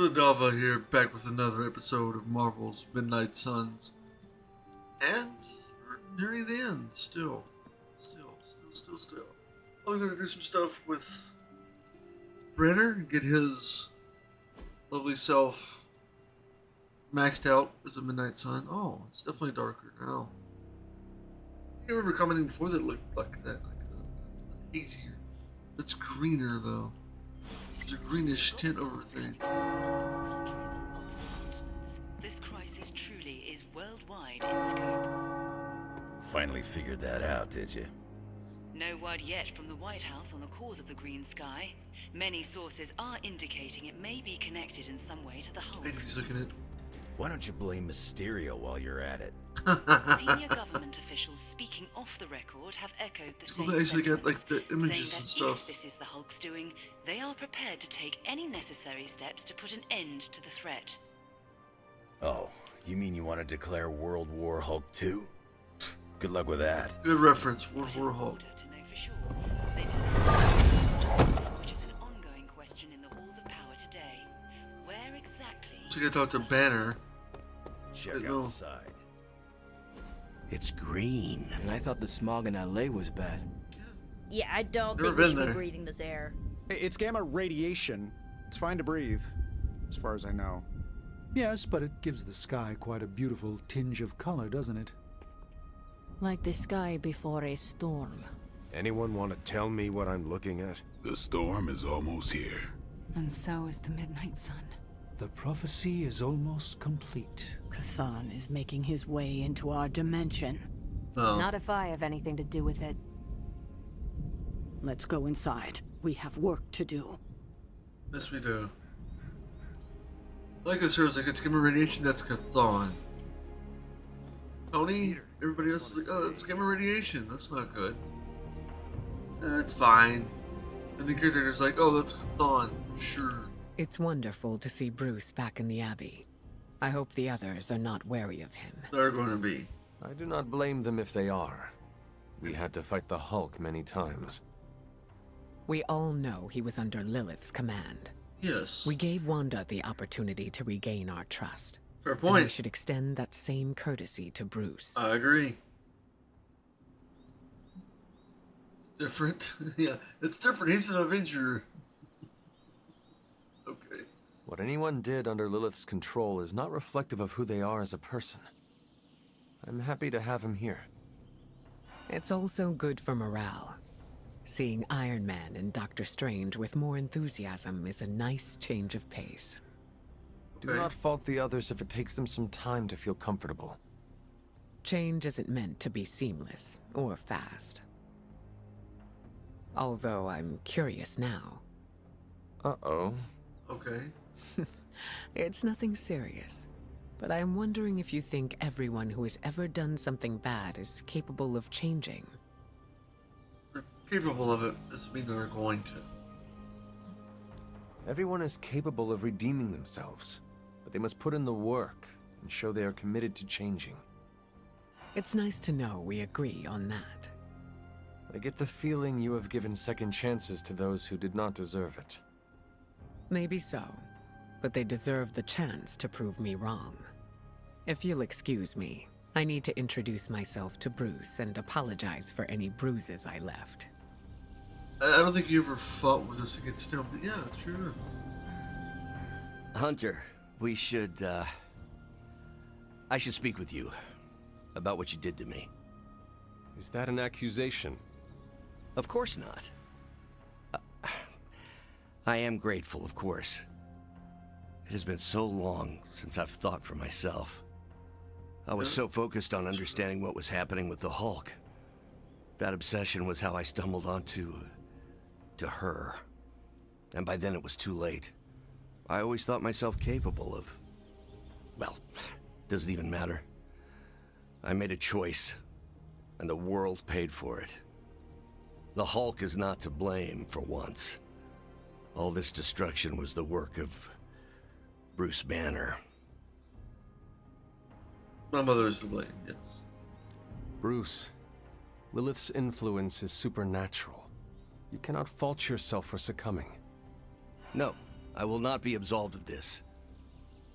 Dava here, back with another episode of Marvel's Midnight Suns. And we're nearing the end, still. I'm gonna do some stuff with Brenner, get his lovely self maxed out as a Midnight Sun. Oh, it's definitely darker now. I remember commenting before that it looked like that, like hazier. It's greener though. There's a greenish tint over thing. This crisis truly is worldwide in scope. Finally figured that out, did you? No word yet from the White House on the cause of the green sky. Many sources are indicating it may be connected in some way to the Hulk. I think he's looking at. Why don't you blame Mysterio while you're at it? Senior government officials speaking off the record have echoed the It's same cool to actually get sentiments, like the images saying and that stuff. if this is the Hulk's doing, they are prepared to take any necessary steps to put an end to the threat. Oh, you mean you want to declare World War Hulk 2? Good luck with that. Good reference, World But in War Hulk. order to know for sure, they need to which is an ongoing question in the halls of power today. Where exactly? So you gotta talk to Banner. Check No. outside. It's green. And I thought the smog in LA was bad. Yeah, I don't Never think we been should there. be breathing this air. It's gamma radiation. It's fine to breathe, as far as I know. Yes, but it gives the sky quite a beautiful tinge of color, doesn't it? Like the sky before a storm. Anyone want to tell me what I'm looking at? The storm is almost here. And so is the midnight sun. The prophecy is almost complete. Cthon is making his way into our dimension. No. Not if I have anything to do with it. Let's go inside. We have work to do. Yes, we do. Like I said, like it's gamma radiation, that's Chthon. Tony, everybody else is like, oh, it's gamma radiation, that's not good. It's fine. And the caretaker's like, oh, that's Chthon, sure. It's wonderful to see Bruce back in the Abbey. I hope the others are not wary of him. They're going to be. I do not blame them if they are. We had to fight the Hulk many times. We all know he was under Lilith's command. Yes. We gave Wanda the opportunity to regain our trust. Fair And point. we should extend that same courtesy to Bruce. I agree. It's different. Yeah, it's different. He's an Avenger. Okay. What anyone did under Lilith's control is not reflective of who they are as a person. I'm happy to have him here. It's also good for morale. Seeing Iron Man and Doctor Strange with more enthusiasm is a nice change of pace. Do not fault the others if it takes them some time to feel comfortable. Change isn't meant to be seamless or fast. Although I'm curious now. Uh-oh. Okay. It's nothing serious, but I'm wondering if you think everyone who has ever done something bad is capable of changing. They're capable of it. Doesn't mean they're going to. Everyone is capable of redeeming themselves, but they must put in the work and show they are committed to changing. It's nice to know we agree on that. I get the feeling you have given second chances to those who did not deserve it. Maybe so, but they deserve the chance to prove me wrong. If you'll excuse me, I need to introduce myself to Bruce and apologize for any bruises I left. I don't think you ever fought with us against him, but yeah, sure. Hunter, we should, I should speak with you about what you did to me. Is that an accusation? Of course not. I am grateful, of course. It has been so long since I've thought for myself. I was so focused on understanding what was happening with the Hulk. That obsession was how I stumbled onto her. And by then it was too late. I always thought myself capable of... well, doesn't even matter. I made a choice, and the world paid for it. The Hulk is not to blame for once. All this destruction was the work of Bruce Banner. My mother is to blame, yes. Bruce, Lilith's influence is supernatural. You cannot fault yourself for succumbing. No, I will not be absolved of this.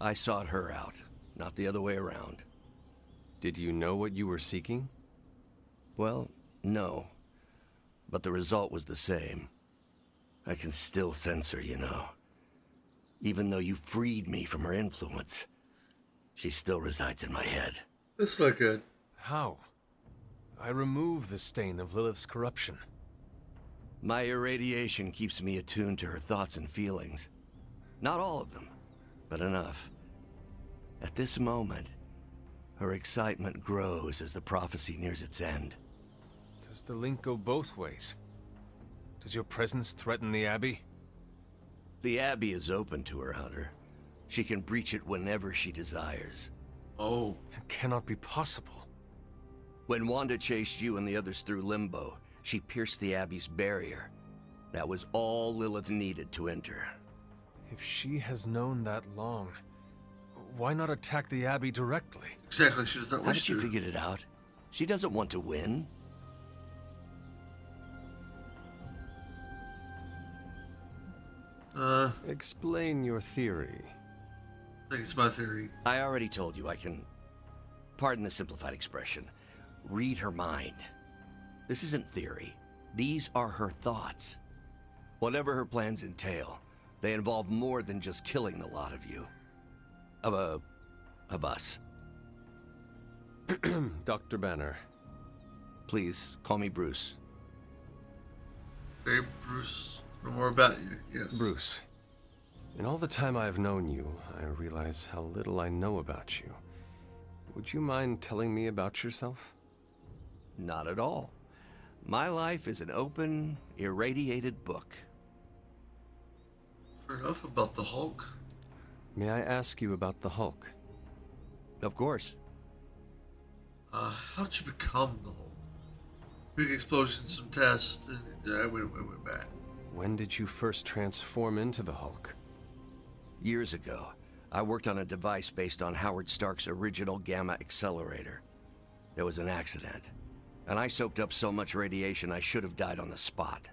I sought her out, not the other way around. Did you know what you were seeking? Well, no. But the result was the same. I can still sense her, you know. Even though you freed me from her influence, she still resides in my head. That's not good. How? I remove the stain of Lilith's corruption. My irradiation keeps me attuned to her thoughts and feelings. Not all of them, but enough. At this moment, her excitement grows as the prophecy nears its end. Does the link go both ways? Does your presence threaten the Abbey? The Abbey is open to her, Hunter. She can breach it whenever she desires. Oh. It cannot be possible. When Wanda chased you and the others through Limbo, she pierced the Abbey's barrier. That was all Lilith needed to enter. If she has known that long, why not attack the Abbey directly? Exactly, she does not How wish did you to. figure it out? She doesn't want to win. Explain your theory. I think it's my theory. I already told you I can, pardon the simplified expression, read her mind. This isn't theory. These are her thoughts. Whatever her plans entail, they involve more than just killing the lot of you. Of us. Dr. Banner. Please, call me Bruce. Hey, Bruce. Know more about you, yes. Bruce. In all the time I've known you, I realize how little I know about you. Would you mind telling me about yourself? Not at all. My life is an open, irradiated book. Fair enough about the Hulk. May I ask you about the Hulk? Of course. How did you become the Hulk? Big explosion, some tests, and I went back. When did you first transform into the Hulk? Years ago, I worked on a device based on Howard Stark's original gamma accelerator. There was an accident, and I soaked up so much radiation I should have died on the spot.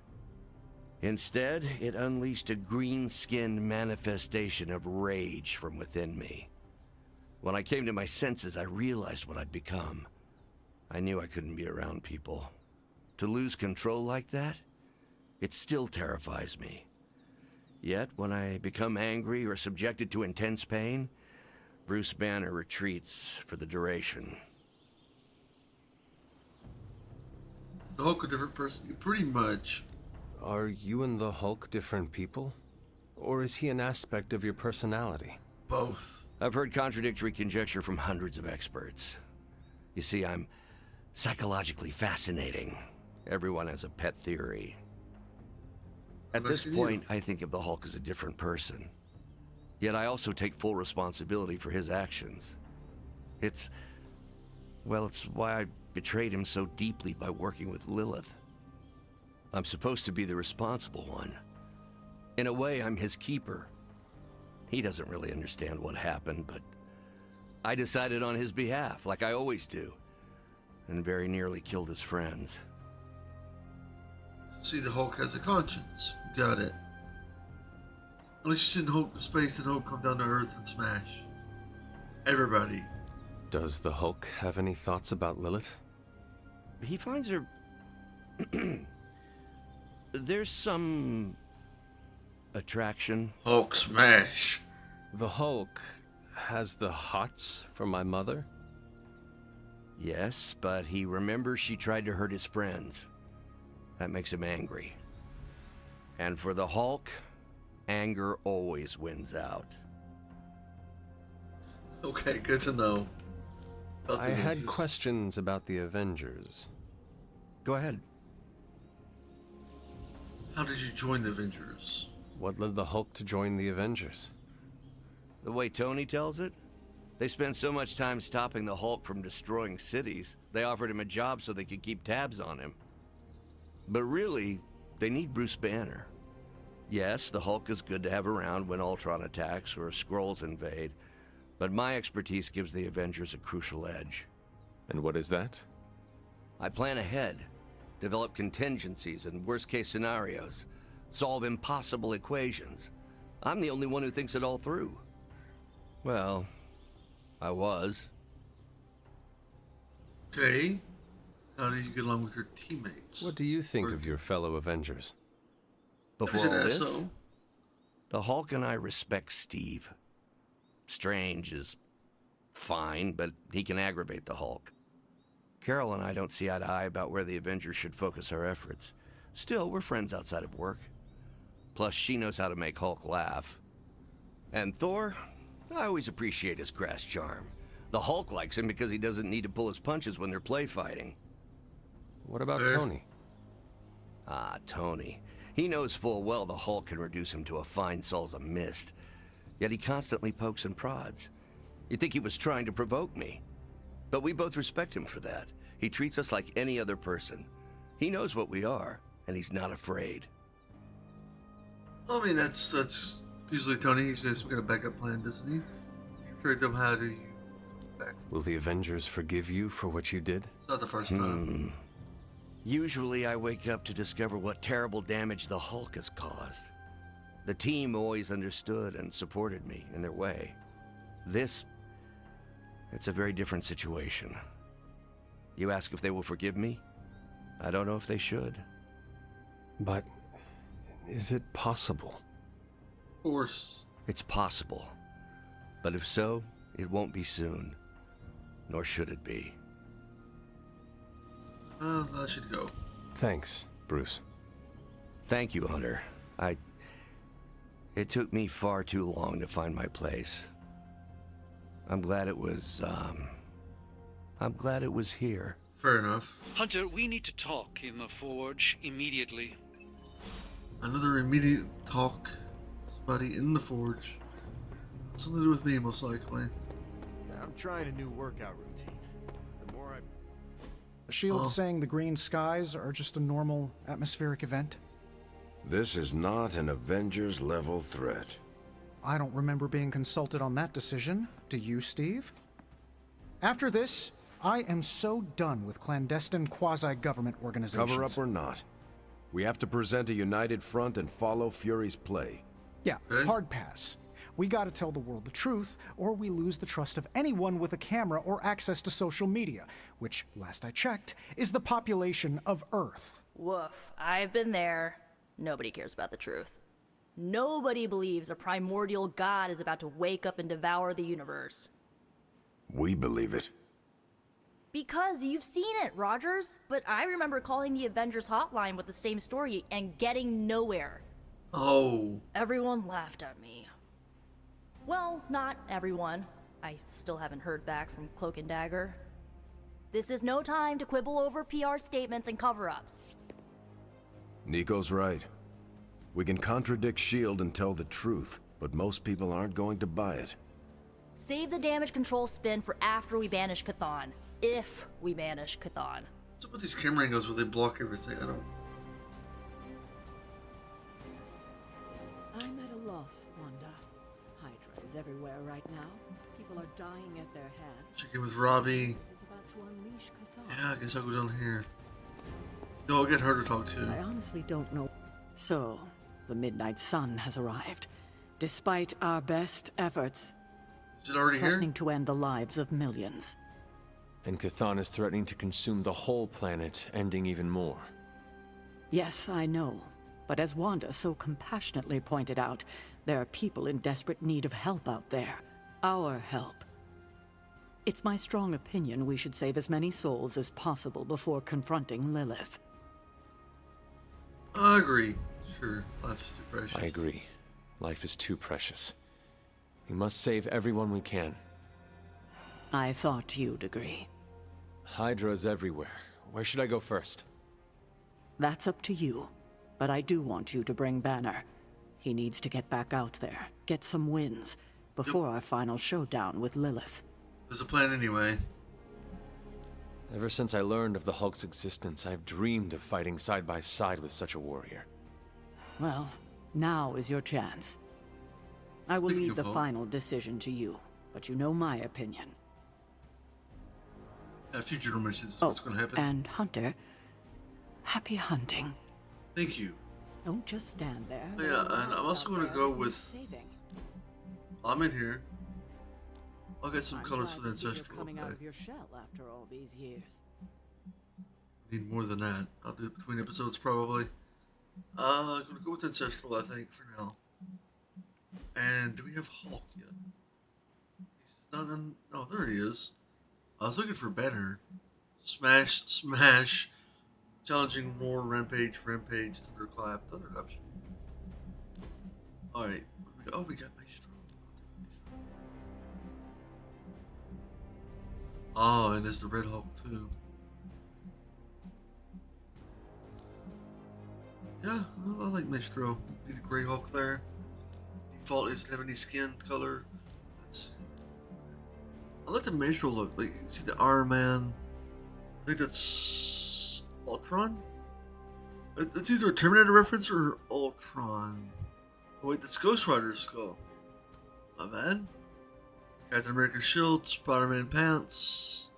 Instead, it unleashed a green-skinned manifestation of rage from within me. When I came to my senses, I realized what I'd become. I knew I couldn't be around people. To lose control like that? It still terrifies me. Yet, when I become angry or subjected to intense pain, Bruce Banner retreats for the duration. The Hulk a different person? Pretty much. Are you and the Hulk different people? Or is he an aspect of your personality? Both. I've heard contradictory conjecture from hundreds of experts. You see, I'm psychologically fascinating. Everyone has a pet theory. At this point, I think of the Hulk as a different person. Yet I also take full responsibility for his actions. It's why I betrayed him so deeply by working with Lilith. I'm supposed to be the responsible one. In a way, I'm his keeper. He doesn't really understand what happened, but I decided on his behalf, like I always do, and very nearly killed his friends. See, the Hulk has a conscience. Got it. Unless you send Hulk to space and Hulk come down to Earth and smash everybody. Does the Hulk have any thoughts about Lilith? He finds her... There's some... attraction. Hulk smash. The Hulk has the hots for my mother? Yes, but he remembers she tried to hurt his friends. That makes him angry. And for the Hulk, anger always wins out. Okay, good to know. I had questions about the Avengers. Go ahead. How did you join the Avengers? What led the Hulk to join the Avengers? The way Tony tells it, they spent so much time stopping the Hulk from destroying cities, they offered him a job so they could keep tabs on him. But really, they need Bruce Banner. Yes, the Hulk is good to have around when Ultron attacks or Skrulls invade, but my expertise gives the Avengers a crucial edge. And what is that? I plan ahead, develop contingencies and worst-case scenarios, solve impossible equations. I'm the only one who thinks it all through. Well, I was. Okay. How do you get along with your teammates? What do you think of your fellow Avengers? Before There's all an this, SO. the Hulk and I respect Steve. Strange is fine, but he can aggravate the Hulk. Carol and I don't see eye to eye about where the Avengers should focus our efforts. Still, we're friends outside of work. Plus, she knows how to make Hulk laugh. And Thor, I always appreciate his crass charm. The Hulk likes him because he doesn't need to pull his punches when they're play fighting. What about Tony? Ah, Tony. He knows full well the Hulk can reduce him to a fine salsa mist. Yet he constantly pokes and prods. You'd think he was trying to provoke me. But we both respect him for that. He treats us like any other person. He knows what we are, and he's not afraid. I mean, that's usually Tony. He says we got a backup plan, doesn't he? You're afraid of how do you back? Will the Avengers forgive you for what you did? It's not the first time. Usually I wake up to discover what terrible damage the Hulk has caused. The team always understood and supported me in their way. It's a very different situation. You ask if they will forgive me? I don't know if they should. But is it possible? Of course. It's possible. But if so, it won't be soon. Nor should it be. Well, I should go. Thanks, Bruce. Thank you, Hunter. It took me far too long to find my place. I'm glad it was here. Fair enough. Hunter, we need to talk in the Forge immediately. Another immediate talk. Somebody in the Forge. Something to do with me, most likely. I'm trying a new workout routine. The more I... Shield's saying the green skies are just a normal atmospheric event? This is not an Avengers-level threat. I don't remember being consulted on that decision. Do you, Steve? After this, I am so done with clandestine quasi-government organizations. Cover up or not, we have to present a united front and follow Fury's play. Yeah, hard pass. We gotta tell the world the truth, or we lose the trust of anyone with a camera or access to social media, which, last I checked, is the population of Earth. Woof. I've been there. Nobody cares about the truth. Nobody believes a primordial god is about to wake up and devour the universe. We believe it. Because you've seen it, Rogers. But I remember calling the Avengers hotline with the same story and getting nowhere. Oh. Everyone laughed at me. Well, not everyone. I still haven't heard back from Cloak and Dagger. This is no time to quibble over PR statements and cover-ups. Nico's right. We can contradict S.H.I.E.L.D. and tell the truth, but most people aren't going to buy it. Save the damage control spin for after we banish Chthon. If we banish Chthon. What's up with these camera angles where they block everything? I don't... I'm at a loss, Wanda. Hydra is everywhere right now. People are dying at their hands. Check in with Robbie. Is about to unleash Chthon. Yeah, I guess I'll go down here. No, I'll get her to talk to. I honestly don't know. So, the Midnight Sun has arrived. Despite our best efforts, is it already threatening here? to end the lives of millions. And Chthon is threatening to consume the whole planet, ending even more. Yes, I know. But as Wanda so compassionately pointed out, there are people in desperate need of help out there. Our help. It's my strong opinion we should save as many souls as possible before confronting Lilith. I agree. Sure, life is too precious. I agree. Life is too precious. We must save everyone we can. I thought you'd agree. Hydra's everywhere. Where should I go first? That's up to you. But I do want you to bring Banner. He needs to get back out there, get some wins, before our final showdown with Lilith. There's a plan anyway. Ever since I learned of the Hulk's existence, I've dreamed of fighting side by side with such a warrior. Well, now is your chance. I will leave the final decision to you, but you know my opinion. Future missions. What's going to happen? And Hunter, happy hunting. Thank you. Don't just stand there. Oh, yeah, and I'm also going to go with... I'm in here. I'll get some I'm colors glad for the to see you're ancestral. coming out Okay. of your shell after all these years. Need more than that. I'll do it between episodes probably. Gonna go with ancestral, I think, for now. And do we have Hulk yet? He's not in. Oh, there he is. I was looking for Banner. Smash, smash. Challenging war, rampage, thunderclap, thunderclap. Alright. Oh, we got Maestro. Oh, and there's the Red Hulk too. Yeah, I like Maestro. Be the Grey Hulk there. Default isn't have any skin color. I like the Maestro look. Like, you see the Iron Man. I think that's Ultron. It's either a Terminator reference or Ultron. Oh, wait, that's Ghost Rider's skull. My bad. Captain America's shield, Spider-Man pants.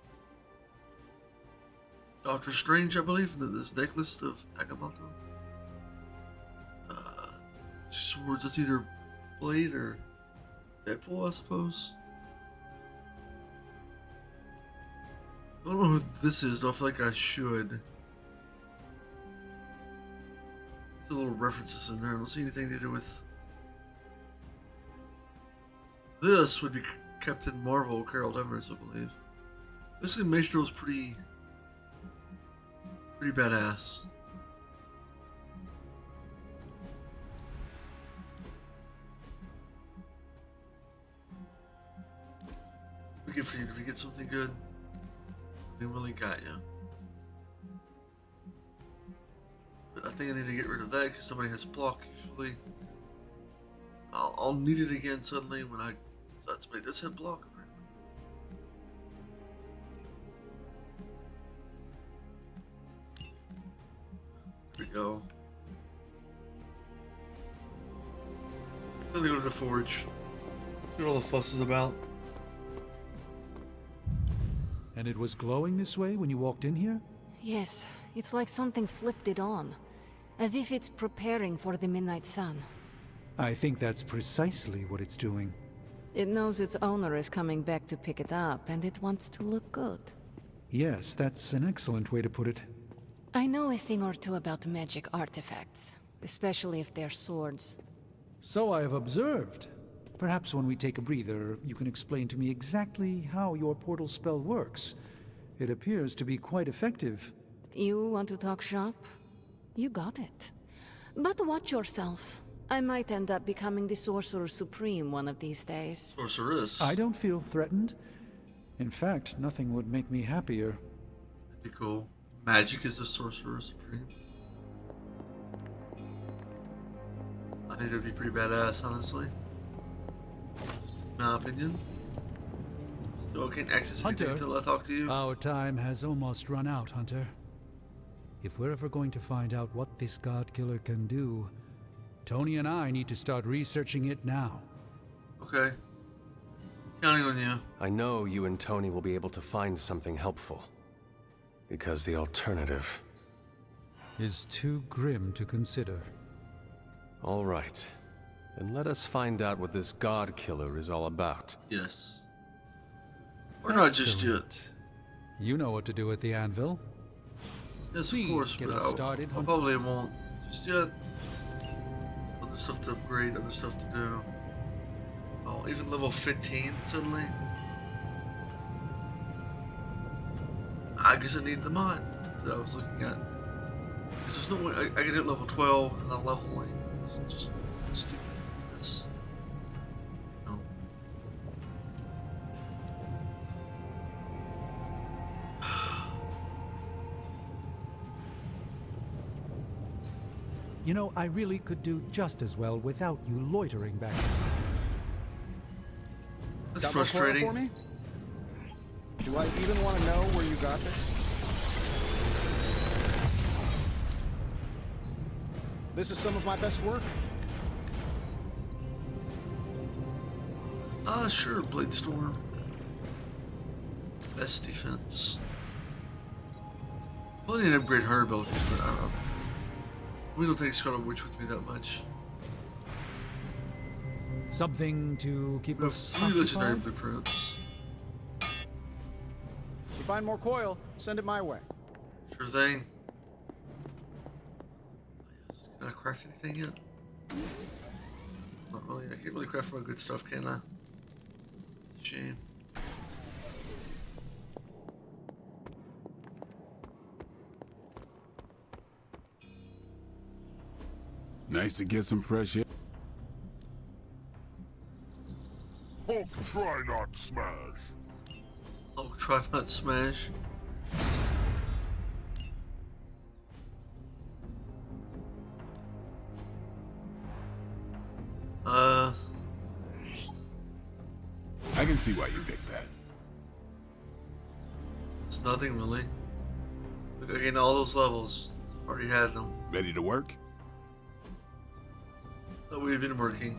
Doctor Strange, I believe, and this necklace of Agamotto. Two swords, that's either Blade or Deadpool, I suppose. I don't know who this is, though I feel like I should. There's a little references in there. I don't see anything to do with. This would be Captain Marvel, Carol Danvers, I believe. Basically, Maestro's pretty badass. What we get for you? Did we get something good? We really got you. But I think I need to get rid of that because somebody has block usually. I'll need it again suddenly when I decide somebody does have block. There we go. Then they go to the forge. See what all the fuss is about. And it was glowing this way when you walked in here? Yes, it's like something flipped it on. As if it's preparing for the midnight sun. I think that's precisely what it's doing. It knows its owner is coming back to pick it up, and it wants to look good. Yes, that's an excellent way to put it. I know a thing or two about magic artifacts, especially if they're swords. So I have observed. Perhaps when we take a breather, you can explain to me exactly how your portal spell works. It appears to be quite effective. You want to talk shop? You got it. But watch yourself. I might end up becoming the Sorcerer Supreme one of these days. Sorceress. I don't feel threatened. In fact, nothing would make me happier. That'd be cool. Magic is the Sorcerer Supreme. I think that'd be pretty badass, honestly. My opinion. Still can't access anything until I talk to you. Our time has almost run out, Hunter. If we're ever going to find out what this god killer can do, Tony and I need to start researching it now. Okay. Counting on you. I know you and Tony will be able to find something helpful. Because the alternative is too grim to consider. All right. Then let us find out what this god killer is all about. Yes. Or not just yet. You know what to do with the anvil. Yes, Please of course, get but us started. I probably won't just yet. Other stuff to upgrade, other stuff to do. Oh, even level 15 suddenly. I guess I need the mod that I was looking at. Because there's no way I can hit level 12 and not leveling. It's just stupidness. No. You know, I really could do just as well without you loitering back. That's frustrating. For me? Do I even want to know where you got this? This is some of my best work. Sure, Blade Storm. Best defense. Well, I need to upgrade her abilities, but I don't know. We don't take Scarlet Witch with me that much. Something to keep We have us 3 legendary occupied? blueprints. you find more coil, send it my way. Sure thing. Yes. Can I craft anything yet? Not really. I can't really craft my good stuff, can I? Shame. Nice to get some fresh air. Hulk, try not smash. Oh, try not smash. I can see why you picked that. It's nothing really. Look, again, all those levels. Already had them. Ready to work? Thought we had been working.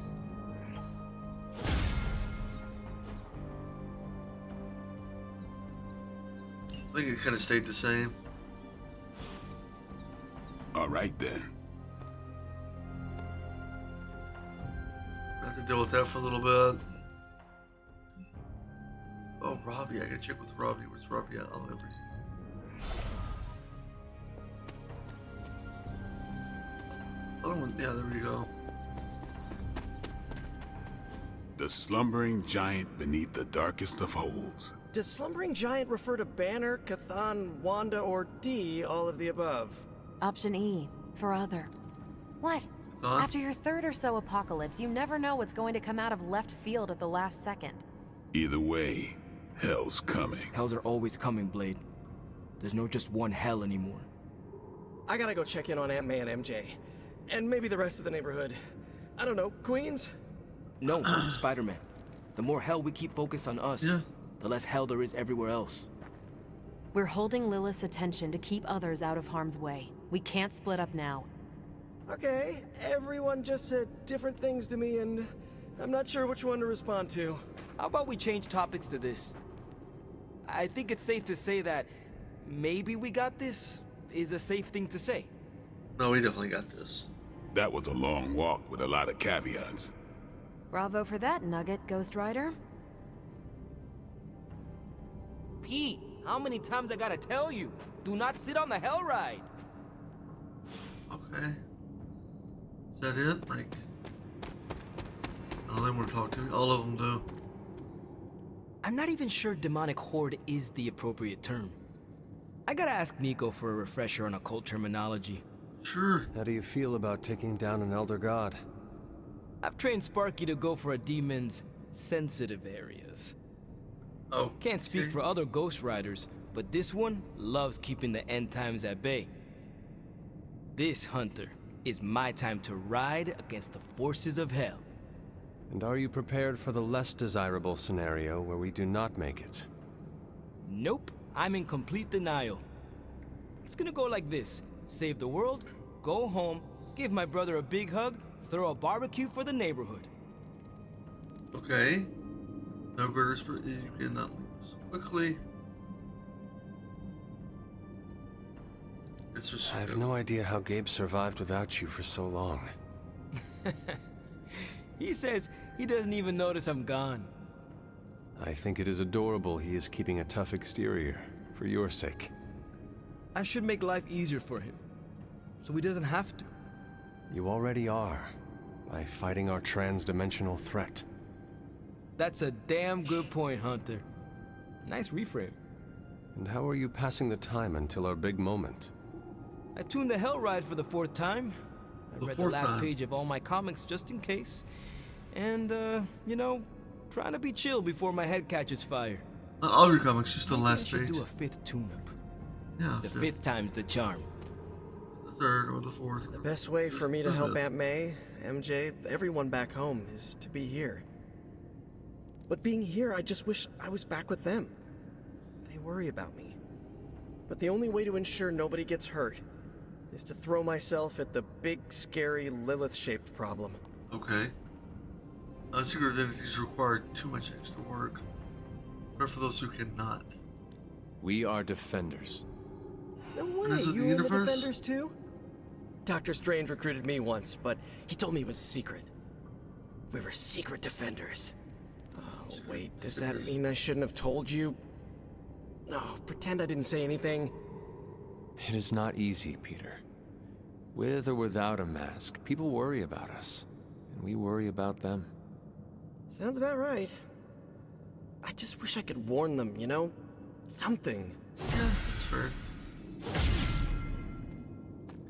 I think it kind of stayed the same. All right then. I have to deal with that for a little bit. Oh, Robbie. I gotta check with Robbie. Where's Robbie at? Oh, over here. Other one. Yeah, there we go. The slumbering giant beneath the darkest of holes. Does slumbering giant refer to Banner, Cathan, Wanda, or D, all of the above? Option E, for other. What? Cathan? After your third or so apocalypse, you never know what's going to come out of left field at the last second. Either way, hell's coming. Hells are always coming, Blade. There's no just one hell anymore. I gotta go check in on Aunt May and MJ. And maybe the rest of the neighborhood. I don't know, Queens? No, Spider-Man. The more hell we keep focused on us, the less hell there is everywhere else. We're holding Lilith's attention to keep others out of harm's way. We can't split up now. Okay, everyone just said different things to me, and I'm not sure which one to respond to. How about we change topics to this? I think it's safe to say that maybe we got this is a safe thing to say. No, we definitely got this. That was a long walk with a lot of caveats. Bravo for that nugget, Ghost Rider. Pete, how many times I gotta tell you? Do not sit on the hell ride. Okay. Is that it? Like, I don't really want to talk to me. All of them do. I'm not even sure demonic horde is the appropriate term. I gotta ask Nico for a refresher on occult terminology. Sure. How do you feel about taking down an elder god? I've trained Sparky to go for a demon's sensitive areas. Oh. Can't speak for other Ghost Riders, but this one loves keeping the end times at bay. This, Hunter, is my time to ride against the forces of hell. And are you prepared for the less desirable scenario where we do not make it? Nope, I'm in complete denial. It's gonna go like this. Save the world, go home, give my brother a big hug, throw a barbecue for the neighborhood. Okay. No greater spirit. You cannot leave us quickly. It's just I have no idea how Gabe survived without you for so long. He says he doesn't even notice I'm gone. I think it is adorable he is keeping a tough exterior, for your sake. I should make life easier for him, so he doesn't have to. You already are, by fighting our trans-dimensional threat. That's a damn good point, Hunter. Nice reframe. And how are you passing the time until our big moment? I tuned the Hell Ride for the 4th time. I read the last time. page of all my comics just in case. And, you know, trying to be chill before my head catches fire. All your comics, just the last I should page. do a 5th tune-up. Yeah, The 5th time's the charm. The 3rd or the 4th. The best way for me to help Aunt May, MJ, everyone back home is to be here. But being here, I just wish I was back with them. They worry about me. But the only way to ensure nobody gets hurt is to throw myself at the big, scary, Lilith-shaped problem. Okay. Secret identities require too much extra work. But for those who cannot. We are defenders. No way, Is it you the in the universe? Defenders too? Dr. Strange recruited me once, but he told me it was a secret. We were secret defenders. Oh, wait, does that mean I shouldn't have told you? Oh, pretend I didn't say anything. It is not easy, Peter. With or without a mask, people worry about us, and we worry about them. Sounds about right. I just wish I could warn them, you know? Something. Yeah, that's fair.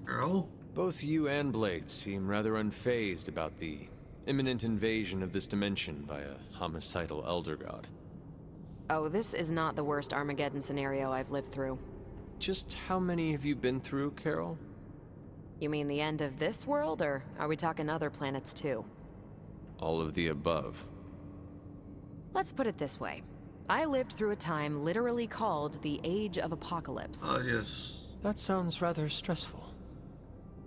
Carol? Both you and Blade seem rather unfazed about the imminent invasion of this dimension by a homicidal elder god. Oh, this is not the worst Armageddon scenario I've lived through. Just how many have you been through, Carol? You mean the end of this world, or are we talking other planets too? All of the above. Let's put it this way. I lived through a time literally called the Age of Apocalypse. Ah, yes. That sounds rather stressful.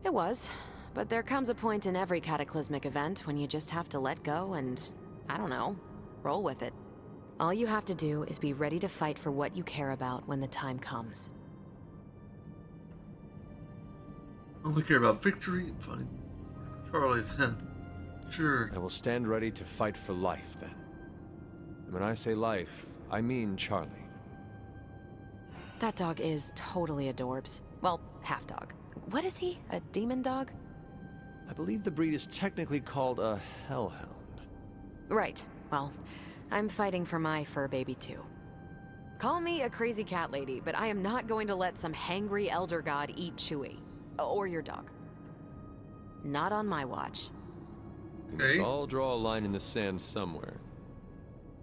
It was, but there comes a point in every cataclysmic event when you just have to let go and, I don't know, roll with it. All you have to do is be ready to fight for what you care about when the time comes. I only care about victory. Fine. Charlie, then. Sure. I will stand ready to fight for life, then. And when I say life, I mean Charlie. That dog is totally adorbs. Well, half dog. What is he? A demon dog? I believe the breed is technically called a hellhound. Right. Well, I'm fighting for my fur baby too. Call me a crazy cat lady, but I am not going to let some hangry elder god eat Chewie. Or your dog. Not on my watch. We must all draw a line in the sand somewhere.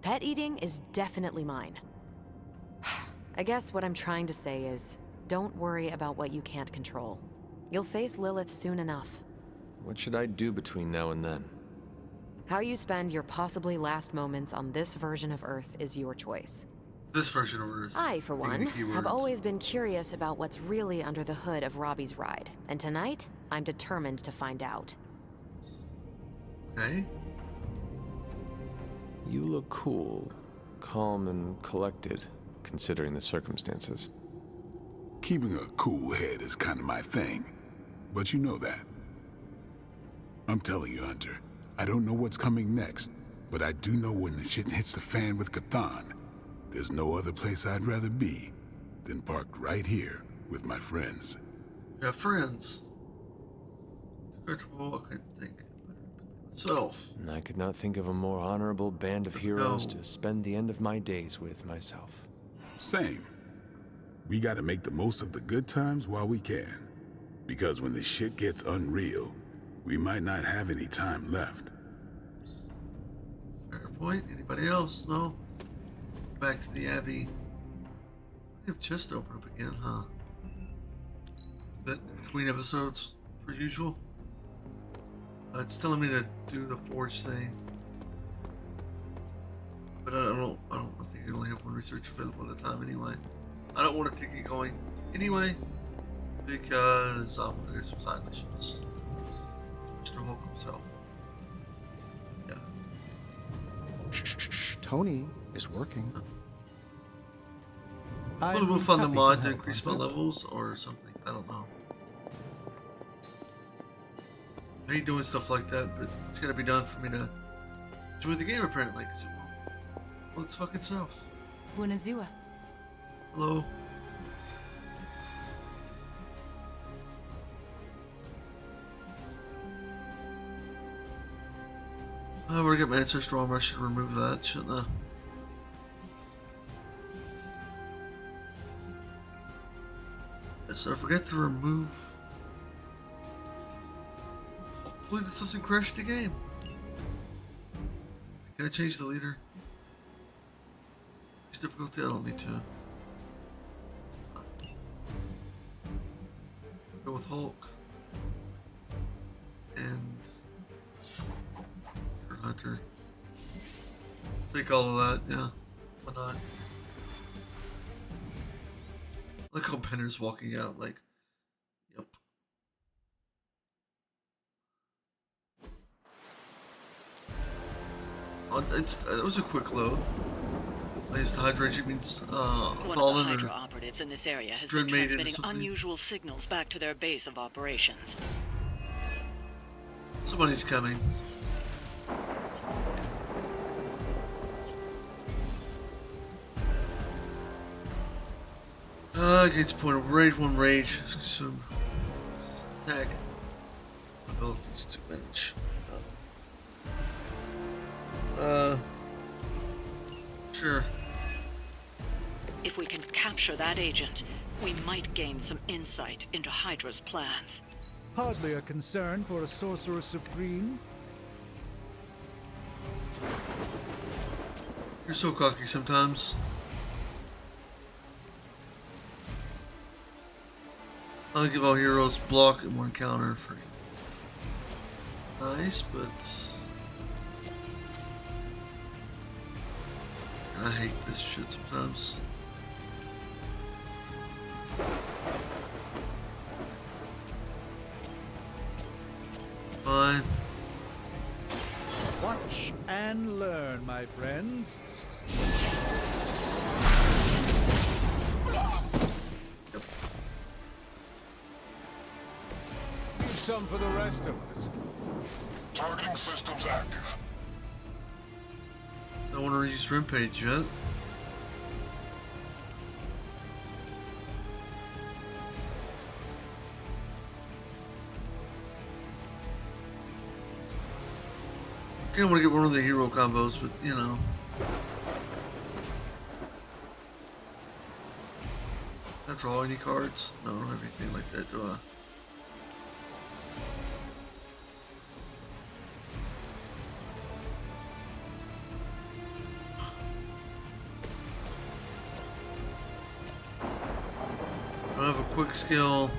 Pet eating is definitely mine. I guess what I'm trying to say is, don't worry about what you can't control. You'll face Lilith soon enough. What should I do between now and then? How you spend your possibly last moments on this version of Earth is your choice. This version of Earth. I, for one, have always been curious about what's really under the hood of Robbie's ride. And tonight, I'm determined to find out. Okay. You look cool, calm and collected, considering the circumstances. Keeping a cool head is kind of my thing, but you know that. I'm telling you, Hunter, I don't know what's coming next, but I do know when the shit hits the fan with Cathan, there's no other place I'd rather be than parked right here with my friends. You have friends. Comfortable, I could think. Myself. I could not think of a more honorable band of heroes to spend the end of my days with myself. Same. We gotta make the most of the good times while we can. Because when the shit gets unreal, we might not have any time left. Fair point. Anybody else? No? Back to the Abbey. We have chest open up again, huh? That between episodes, per usual? It's telling me to do the forge thing. But I think I only have one research available at a time anyway. I don't want to get going anyway, because I'm going to get some side missions. Mr. Hulk himself. Yeah. Tony is working. A little bit fun the mod to increase my levels or something. I don't know. I hate doing stuff like that, but it's got to be done for me to enjoy the game apparently. Cause well, it's fucking self. Bunazua. Hello. I already got my ancestral armor. I should remove that, shouldn't I? Yes, I forget to remove. Hopefully this doesn't crash the game. Can I change the leader? It's difficulty, I don't need to. Go with Hulk. And for Hunter. Take all of that, yeah. Why not? Look how Benner's walking out like, yep. Oh, it was a quick load. I guess the hydration means One of the fallen Hydra or operatives in this area has dread been maiden or transmitting something. unusual signals back to their base of operations. Somebody's coming. Gates point of rage, 1 rage. Consume. Attack. Abilities 2 manage. Sure. If we can capture that agent, we might gain some insight into Hydra's plans. Hardly a concern for a Sorcerer Supreme. You're so cocky sometimes. I'll give all heroes block and 1 counter free. Nice, but I hate this shit sometimes. Fine. Watch and learn, my friends. Leave some for the rest of us. Targeting systems active. Don't want to use Rampage yet. I want to get one of the hero combos, but you know. Did I draw any cards? No, I don't have anything like that, do I? I have a quick skill.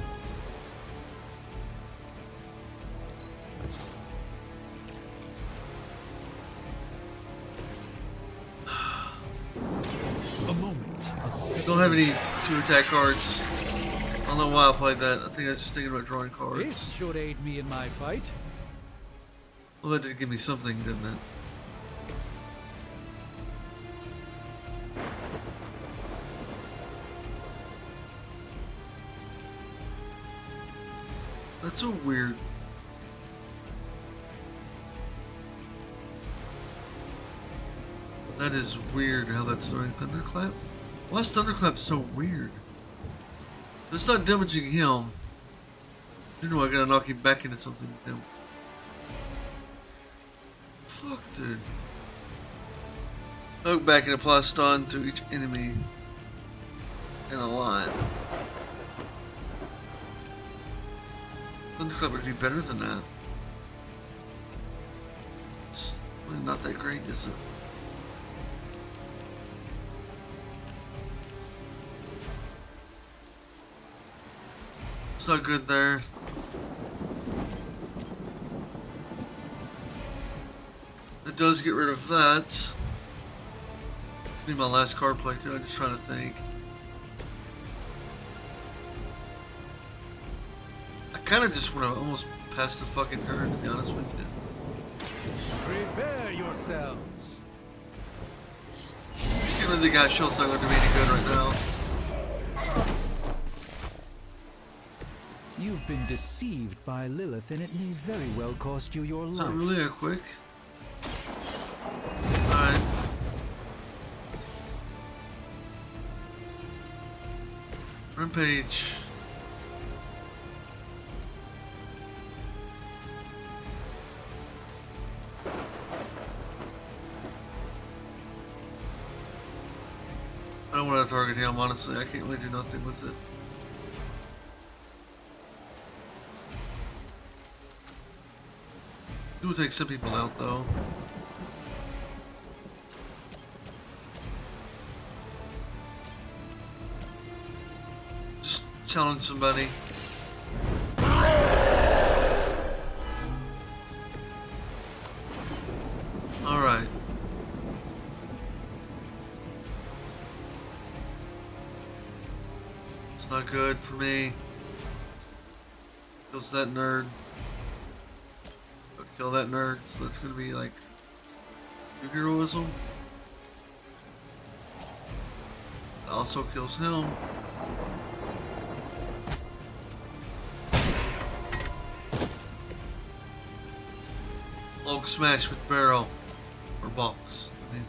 Don't have any 2 attack cards. I don't know why I played that. I think I was just thinking about drawing cards. This should aid me in my fight. Well, that did give me something, didn't it? That's so weird. That is weird how that's throwing Thunderclap. Why is Thunderclap so weird? It's not damaging him. You know I gotta knock him back into something with him. Fuck, dude. Hook back and apply stun to each enemy in a line. Thunderclap would be better than that. It's really not that great, is it? It's not good there. It does get rid of that. Be my last card play too. I'm just trying to think. I kind of just want to almost pass the fucking turn, to be honest with you. Prepare yourselves. Just get rid of the guy's shield's not going to do me any good right now. You've been deceived by Lilith, and it may very well cost you your life. Is that really a quick? Alright. Rampage. I don't want to target him, honestly. I can't really do nothing with it. It will take some people out, though. Just challenge somebody. Alright. It's not good for me. Kills that nerd. Kill that nerd, so that's gonna be like new heroism. It also kills him. Hulk smash with barrel or box. I mean.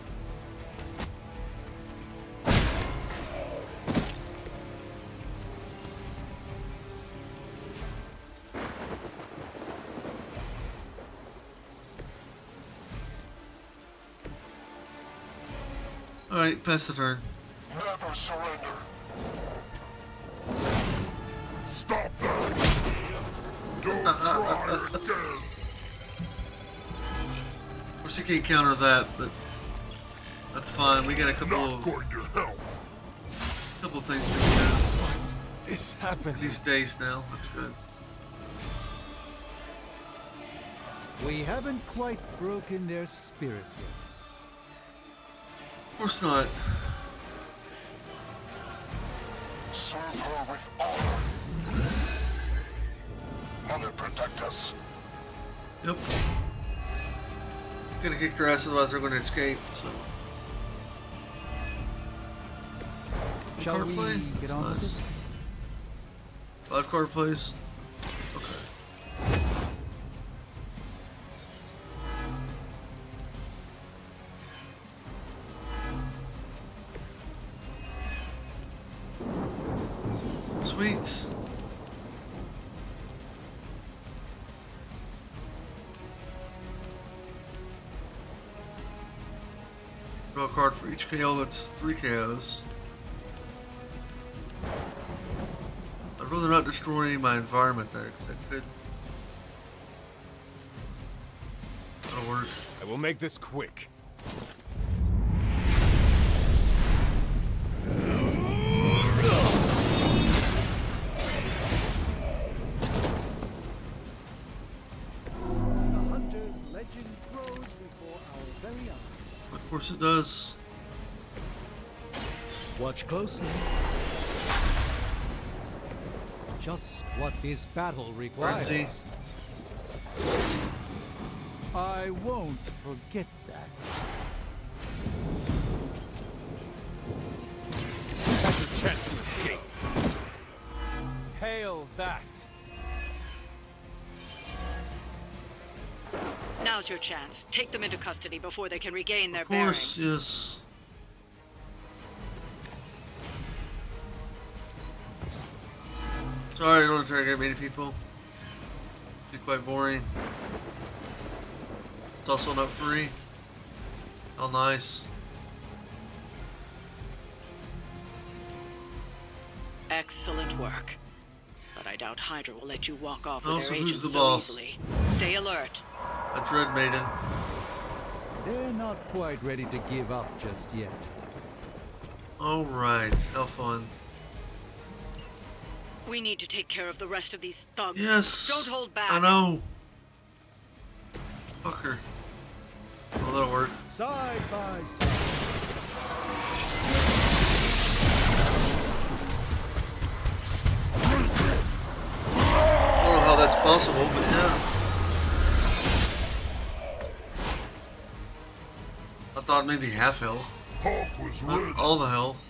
Alright, pass the turn. Never surrender. Stop that! Don't try again. Of course, you can't counter that, but that's fine. We got a couple of Going to help. things we can do. What's happening? These days now. That's good. We haven't quite broken their spirit yet. Of course not. Serve her with honor. Mother, protect us. Yep. Gonna kick their ass, otherwise they're gonna escape, so. Shall Card we play? get That's on with nice. it? 5 card plays. Okay. Sweet. Draw a card for each KO, that's 3 KOs. I'd rather not destroy my environment there, because I could. That'll work. I will make this quick. The hunter's legend grows before our very eyes. Of course it does. Watch closely. Just what this battle requires. Frenzy. I won't forget that. That's your chance to escape. Hail that. Now's your chance. Take them into custody before they can regain their Of course, yes. Sorry, I don't interrogate many people. Be quite boring. It's also not free. How nice. Excellent work. But I doubt Hydra will let you walk off Oh, with so their who's agents the so boss? easily. Stay alert. A Dread Maiden. They're not quite ready to give up just yet. Alright, have fun. We need to take care of the rest of these thugs. Yes! Don't hold back. I know! Fucker. Oh, that'll work. Side by side. I don't know how that's possible, but yeah. I thought maybe half health. Hawk was Not ready. all the health.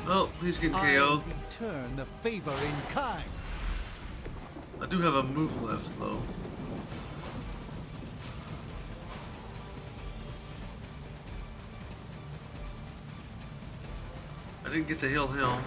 Oh, he's getting KO'd. I return the favor in kind. I do have a move left, though. I didn't get to heal him.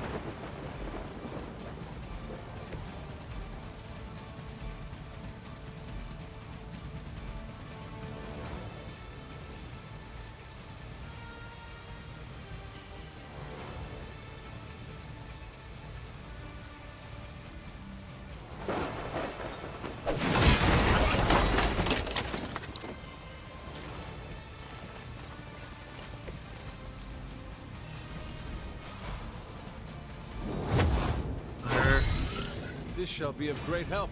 There. This shall be of great help.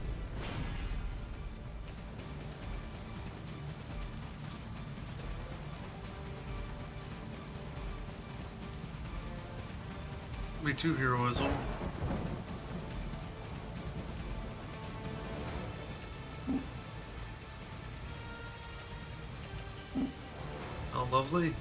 Me too, heroism. Oh, lovely.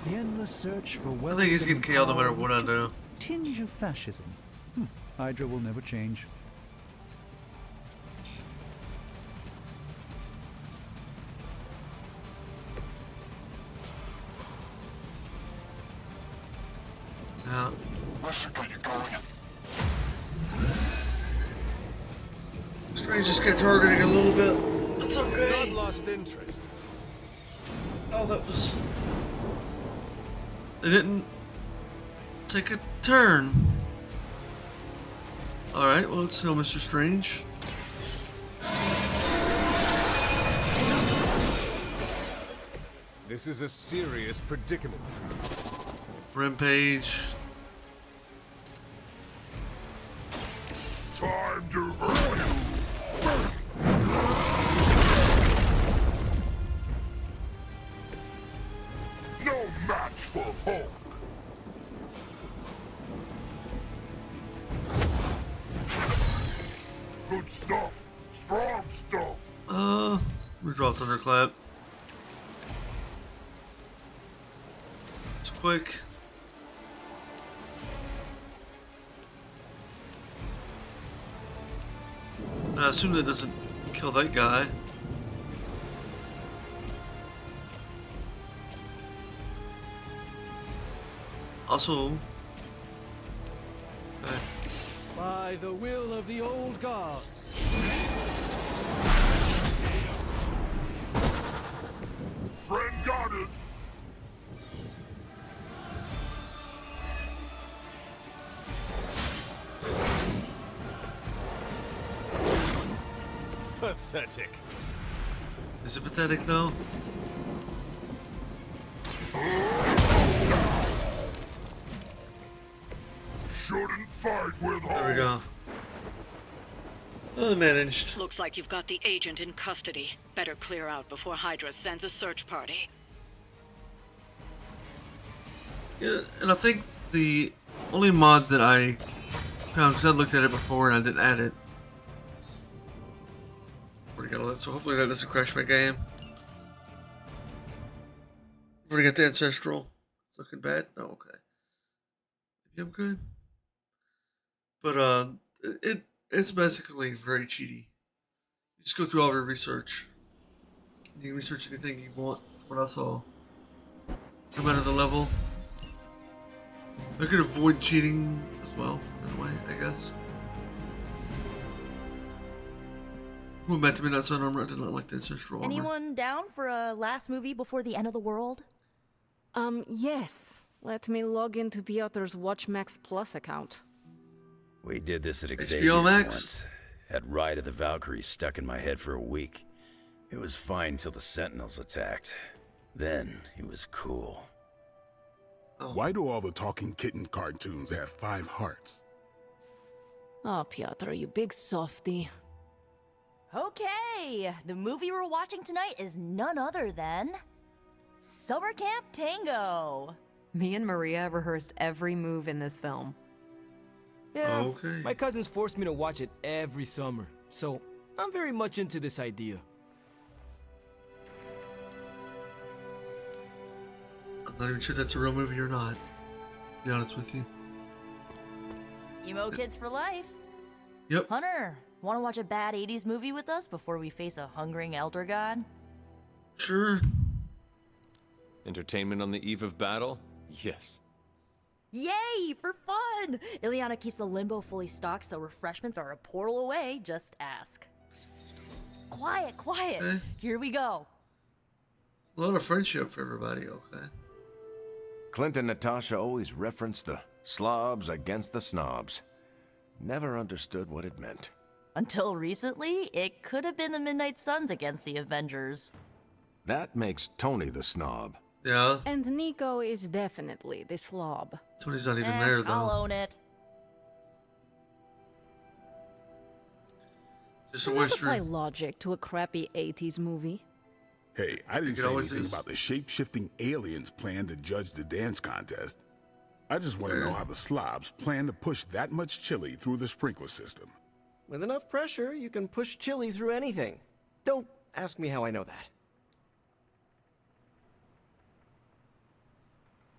The endless search for I wealth. think he's getting and KO'd no matter power, what I just do. a tinge of fascism. Hydra will never change. Yeah. This should get you going. Strange just got targeting a little bit. That's okay. God lost interest. Oh, that was... They didn't take a turn. Alright, well, let's heal Mr. Strange. This is a serious predicament. Rampage. Time to earn you. No match for Hulk. Good stuff. Strong stuff. Redraw Thunderclap. It's quick. I assume that doesn't kill that guy. Also, okay. By the will of the old gods. Friend got it. Pathetic. Is it pathetic though? Shouldn't fight with Hulk. There we go. Managed. Looks like you've got the agent in custody. Better clear out before Hydra sends a search party. Yeah, and I think the only mod that I found, because I looked at it before and I didn't add it. Already got all that, so hopefully that doesn't crash my game. Already got the ancestral. It's looking bad. Oh, okay. Maybe I'm good. But it's basically very cheaty. You just go through all of your research. You can research anything you want. From what I saw, no matter the level. I could avoid cheating as well, in a way, I guess. Went back to Midnight Sun armor. I did not like the ancestral armor. Anyone down for a last movie before the end of the world? Yes. Let me log into Piotr's WatchMax Plus account. We did this at HBO Xavier's Max? once. Had Ride of the Valkyries stuck in my head for a week. It was fine till the Sentinels attacked. Then it was cool. Why do all the talking kitten cartoons have 5 hearts? Oh, Piotr, you big softy. Okay, the movie we're watching tonight is none other than Summer Camp Tango. Me and Maria rehearsed every move in this film. Yeah, Okay. my cousins forced me to watch it every summer, so I'm very much into this idea. I'm not even sure that's a real movie or not, to be honest with you. Emo kids for life. Yep. Hunter, want to watch a bad 80s movie with us before we face a hungering elder god? Sure. Entertainment on the eve of battle? Yes. Yay, for fun! Ileana keeps the limbo fully stocked, so refreshments are a portal away. Just ask. Quiet, quiet. Okay. Here we go. A lot of friendship for everybody, okay. Clint and Natasha always referenced the slobs against the snobs. Never understood what it meant. Until recently, it could have been the Midnight Suns against the Avengers. That makes Tony the snob. Yeah. And Nico is definitely the slob. Tony's not even there, though. I'll own it. Just a Not waste apply room. logic to a crappy 80s movie. Hey, I didn't It say always anything is. about the shape-shifting aliens plan to judge the dance contest. I just want to know how the slobs plan to push that much chili through the sprinkler system. With enough pressure, you can push chili through anything. Don't ask me how I know that.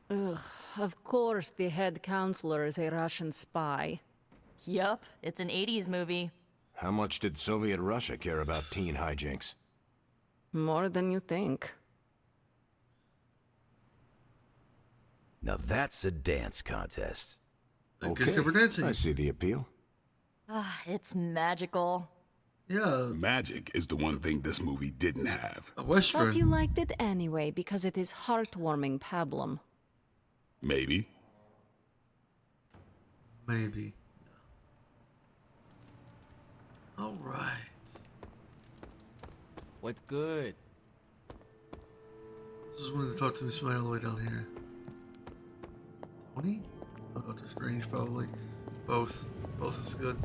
Ugh, of course the head counselor is a Russian spy. Yup, it's an 80s movie. How much did Soviet Russia care about teen hijinks? More than you think. Now that's a dance contest. I guess they were dancing. I see the appeal. It's magical. Yeah. Magic is the one thing this movie didn't have. A Western. But you liked it anyway because it is heartwarming pablum. Maybe. Maybe. All right. What's good? This is when they talk to me somebody all the way down here. Tony? Oh, Doctor Strange, probably. Both. Both is good.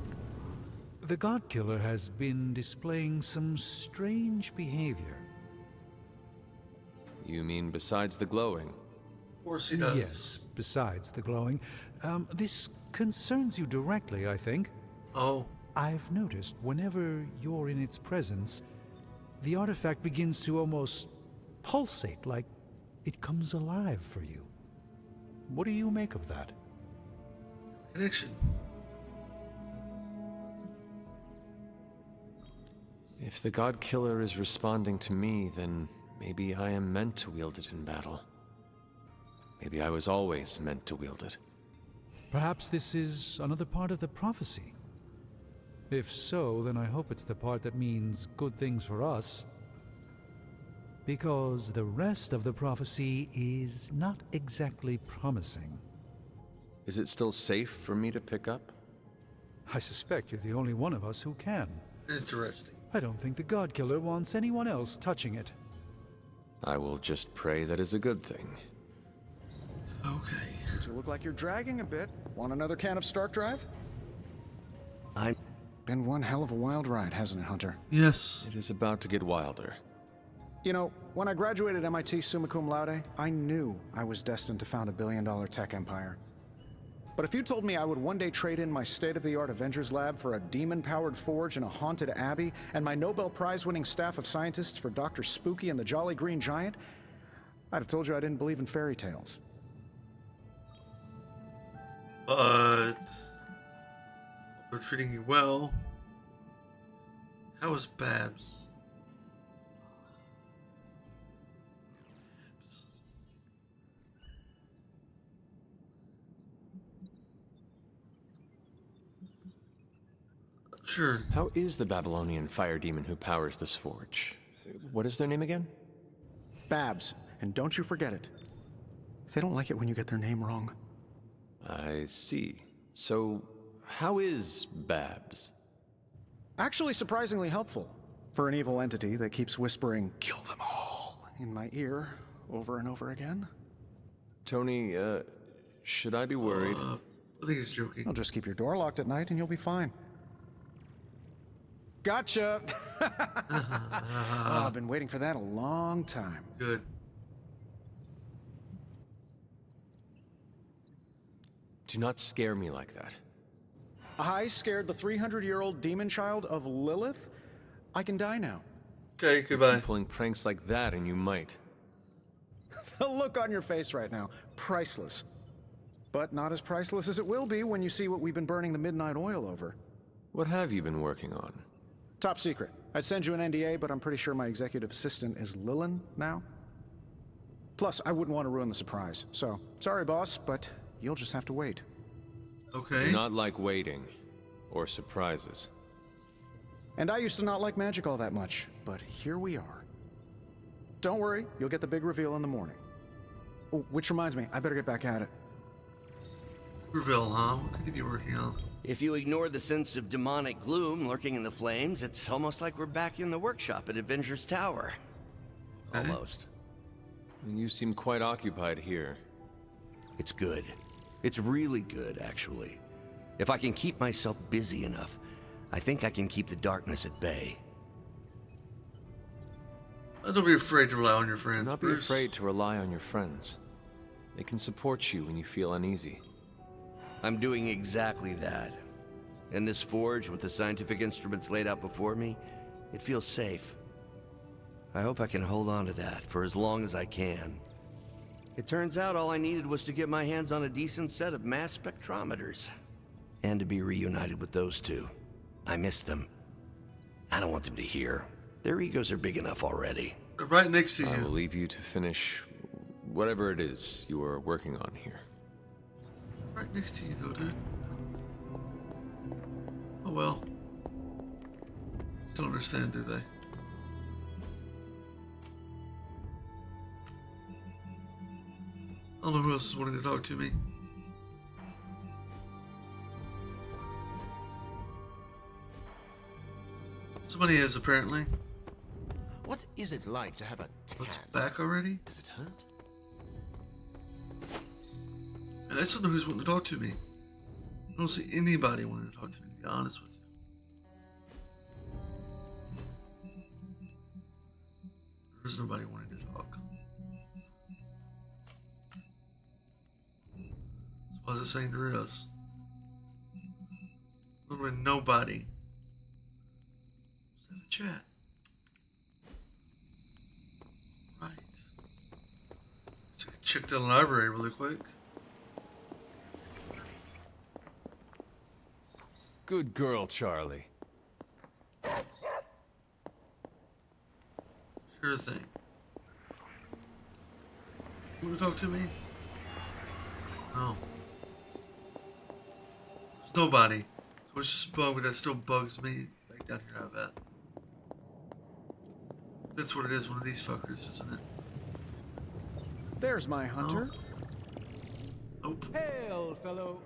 The God Killer has been displaying some strange behavior. You mean besides the glowing? Of course he does. Yes, besides the glowing. This concerns you directly, I think. Oh. I've noticed whenever you're in its presence, the artifact begins to almost pulsate, like it comes alive for you. What do you make of that? Connection. If the God Killer is responding to me, then maybe I am meant to wield it in battle. Maybe I was always meant to wield it. Perhaps this is another part of the prophecy. If so, then I hope it's the part that means good things for us. Because the rest of the prophecy is not exactly promising. Is it still safe for me to pick up? I suspect you're the only one of us who can. Interesting. I don't think the God Killer wants anyone else touching it. I will just pray that is a good thing. Okay. You look like you're dragging a bit. Want another can of Stark Drive? Been one hell of a wild ride, hasn't it, Hunter? Yes. It is about to get wilder. You know, when I graduated MIT summa cum laude, I knew I was destined to found a billion-dollar tech empire. But if you told me I would one day trade in my state-of-the-art Avengers lab for a demon-powered forge in a haunted abbey and my Nobel Prize-winning staff of scientists for Dr. Spooky and the Jolly Green Giant, I'd have told you I didn't believe in fairy tales. But they're treating you well. How is Babs? Sure. How is the Babylonian fire demon who powers this forge? What is their name again? Babs, and don't you forget it. They don't like it when you get their name wrong. I see. So, how is Babs? Actually surprisingly helpful for an evil entity that keeps whispering, "Kill them all," in my ear over and over again. Tony, should I be worried? I think he's joking. I'll just keep your door locked at night and you'll be fine. Gotcha! I've been waiting for that a long time. Good. Do not scare me like that. I scared the 300-year-old demon child of Lilith? I can die now. Okay, goodbye. Keep pulling pranks like that and you might. The look on your face right now, priceless. But not as priceless as it will be when you see what we've been burning the midnight oil over. What have you been working on? Top secret. I'd send you an NDA, but I'm pretty sure my executive assistant is Lillian now. Plus, I wouldn't want to ruin the surprise. So, sorry boss, but you'll just have to wait. Okay. Do not like waiting or surprises. And I used to not like magic all that much, but here we are. Don't worry, you'll get the big reveal in the morning. Oh, which reminds me, I better get back at it. Reveal, huh? What could he be working on? If you ignore the sense of demonic gloom lurking in the flames, it's almost like we're back in the workshop at Avengers Tower. Okay. Almost. You seem quite occupied here. It's good. It's really good, actually. If I can keep myself busy enough, I think I can keep the darkness at bay. Don't be afraid to rely on your friends, Do not be Bruce. afraid to rely on your friends. They can support you when you feel uneasy. I'm doing exactly that. In this forge, with the scientific instruments laid out before me, it feels safe. I hope I can hold on to that for as long as I can. It turns out all I needed was to get my hands on a decent set of mass spectrometers. And to be reunited with those two. I miss them. I don't want them to hear. Their egos are big enough already. They're right next to you. I will leave you to finish whatever it is you are working on here. Right next to you, though, dude. Oh well. Don't understand, do they? I don't know who else is wanting to talk to me. Somebody is, apparently. What is it like to have a tan? It's back already? Does it hurt? And I just don't know who's wanting to talk to me. I don't see anybody wanting to talk to me, to be honest with you. There's nobody wanting to talk. So why is it saying there is? Literally nobody. Just have a chat. Right. Let's check the library really quick. Good girl, Charlie. Sure thing. You want to talk to me? No. There's nobody. So it's just a bug, but that still bugs me. Back down here, I bet. That's what it is, one of these fuckers, isn't it? There's my hunter. Nope. Hail, fellow.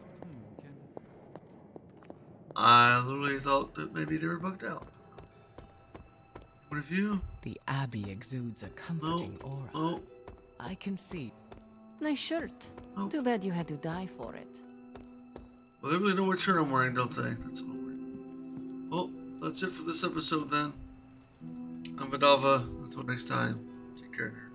I literally thought that maybe they were bugged out. What have you? The Abbey exudes a comforting aura. Oh. I can see. Nice shirt. Too bad you had to die for it. Well, they really know what shirt I'm wearing, don't they? That's a little weird. Well, that's it for this episode then. I'm Vidava. Until next time, take care, nerd.